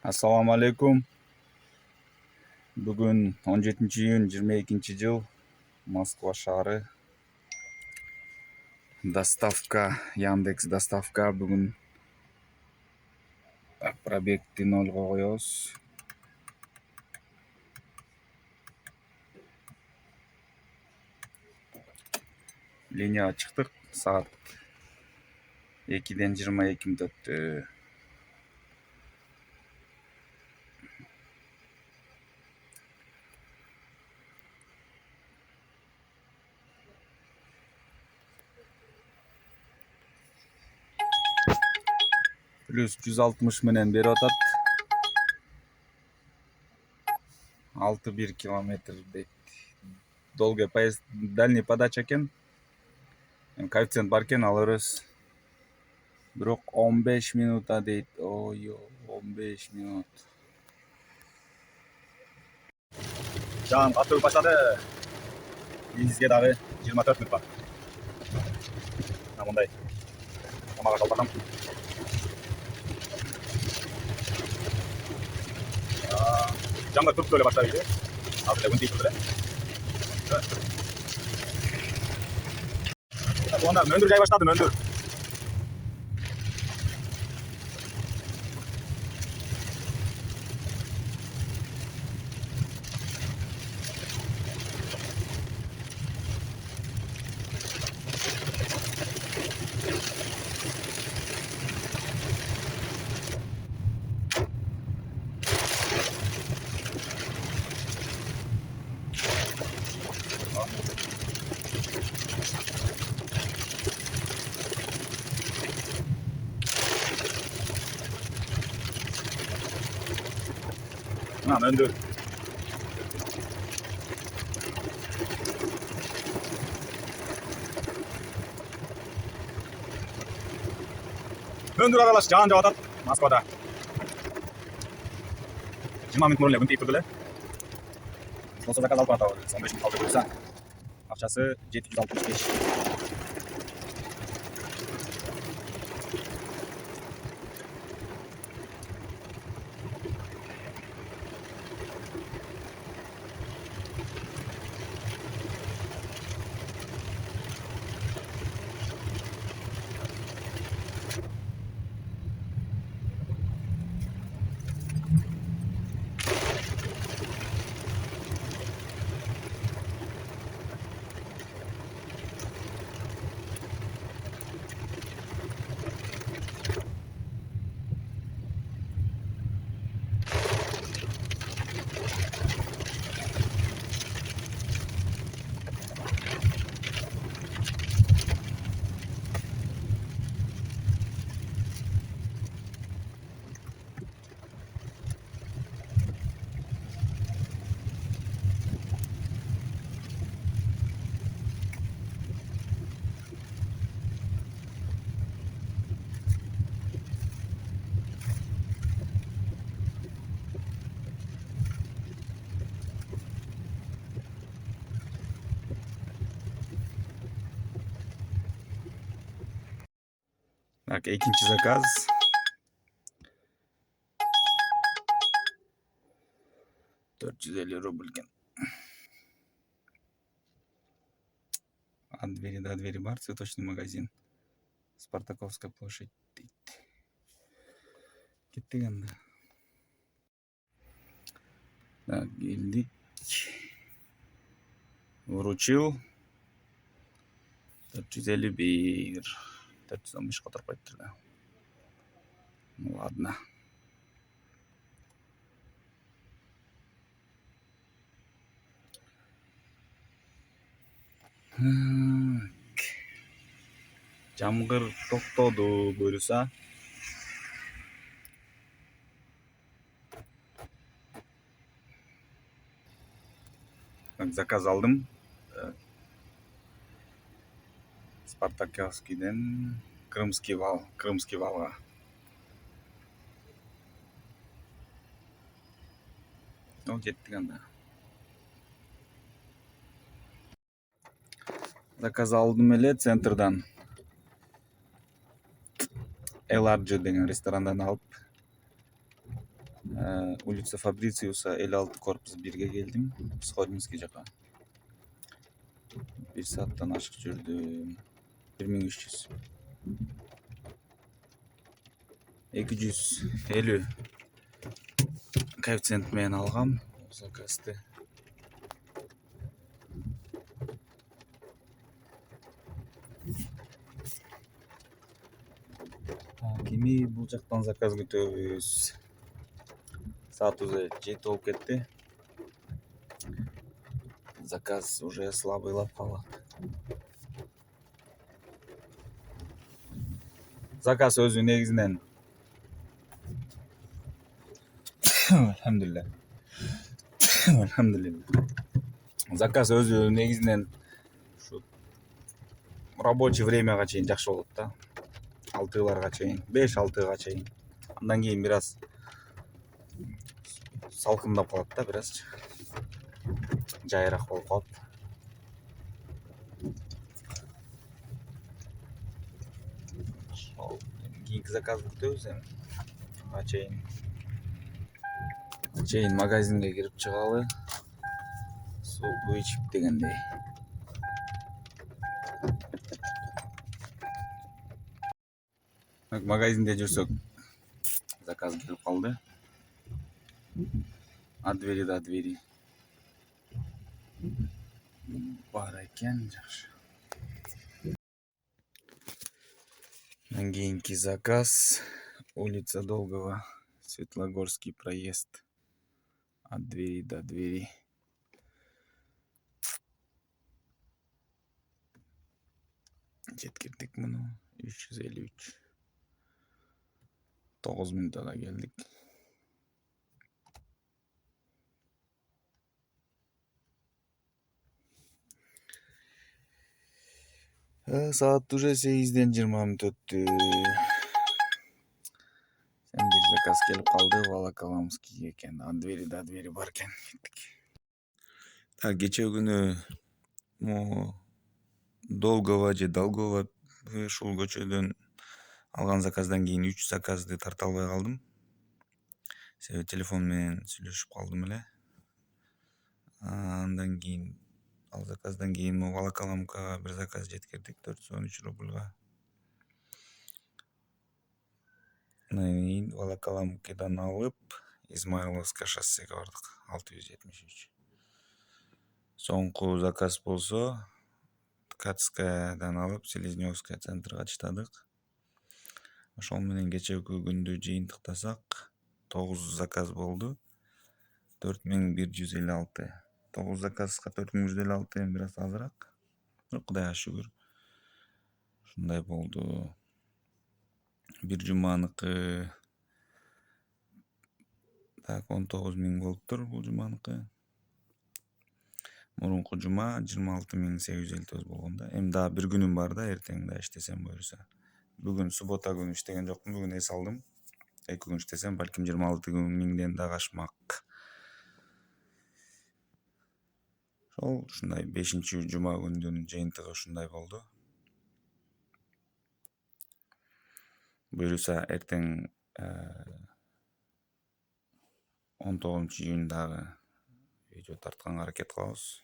Assalomu alaykum. Bugun 17-iyun 22-yil Moskva shahri. Dostavka, Yandex Dostavka bugun probekni 0 ga qo'yamiz. Liniyaga chiqdik. Soat 2dan 22 minut o'tdi. Plus 160 menen berip atat. 6,1 kilometr deyт. Долгий поезд, дальний подача экен. Коэффициент бар экен, алырбыз. Бирок 15 минутта дейт. Ой, 15 минут. Жан катуу баштады. Бизге дагы 24 минут бар. Мындай. Тамага жалбатам. Жанга туруп эле баштайбыз. Азыр эле үнтүп эле. Онда мөндүр жай баштады, мөндүр. Mөндүр. Mөндүр аралаш жаан жаап атат Москвада. 20 минут мурун эле күн тийип турду эле. Болсо заказ алып атабыз. 15 минут калды буйрса. Акчасы 765. Так, экинчи заказ. $450 экен. От двери до двери бар, цветочный магазин. Спартаковская площадь дейт. Кеттик анда. Так, келдик. Вручил. 451. 415 которых пойти, да. Ну ладно. Жамгыр токтоду буюрса. Заказ алдым. Спартаковскийден Крымский валга. Ну, жеттик анда. Заказ алдым эле центрдан. Эларджи деген ресторандан алып Улица Фабрициуса 56 корпус 1-ге келдим. Сходинский жака. 1 сааттан ашык жүрдүм. 1300. 250 коэффициент менен алгам заказды. Эми бул жактан заказ күтөбүз. Саат уже 7 болуп кетти. Заказ уже слабыйлап калат. Заказ өзү негизинен Алхамдулилля. Заказ өзү негизинен ушу рабочий времяга чейин жакшы болот да. 6-ларга чейин, 5-6-га чейин. Андан кийин бир аз салкындап калат да, бир аз жайыраак болуп калат. Кийинки заказ күтөбүз эми. Ага чейин магазинге кирип чыгалы. Суу ичип дегендей. Магазинде жүрсөк, заказ келип калды. От двери до двери. Бар экен, жакшы. Кийинки заказ улица Долгого, Светлогорский проезд. От двери до двери. Жеткирдик муну 353. 9 мүнөттө келдик. Saat уже 8-ден 20 мүнөт өттү. Сен бир заказ келип калды, Волоколамский экен. От двери до двери бар экен. Так, кечээ күнү могу Долгого же Долгого ушул көчөдөн алган заказдан кийин 3 заказды тарта албай калдым. Себеби телефон менен сүйлөшүп калдым эле. Андан кийин ал заказдан кийин могу Волоколамкага бир заказ жеткирдик 413 рубльга. Волоколамкадан алып, Измайловское шоссеге бардык, 673. Соңку заказ болсо Ткацкаядан алып, Селезневская центрга чыдадык. Ошол менен кечээки күндү жыйынтыктасак 9 заказ болду. 4156. 9 заказга 4156 бир аз азыраак. Кудайга шүгүр. Ушундай болду. Бир жуманыкы так 19.000 болуптур бул жуманыкы. Мурунку жума 26.859 болгон да. Эми дагы бир күнүм бар да, эртең да иштесем буюрса. Бүгүн суббота күнү иштеген жокмун, бүгүн эс алдым. 2 күн иштесем, балким 26.000ден дагы ашмак. Ушундай 5-жума күндүн жыйынтыгы ушундай болду. Буюрса эртең 19-июнь дагы видео тартканга аракет кылабыз.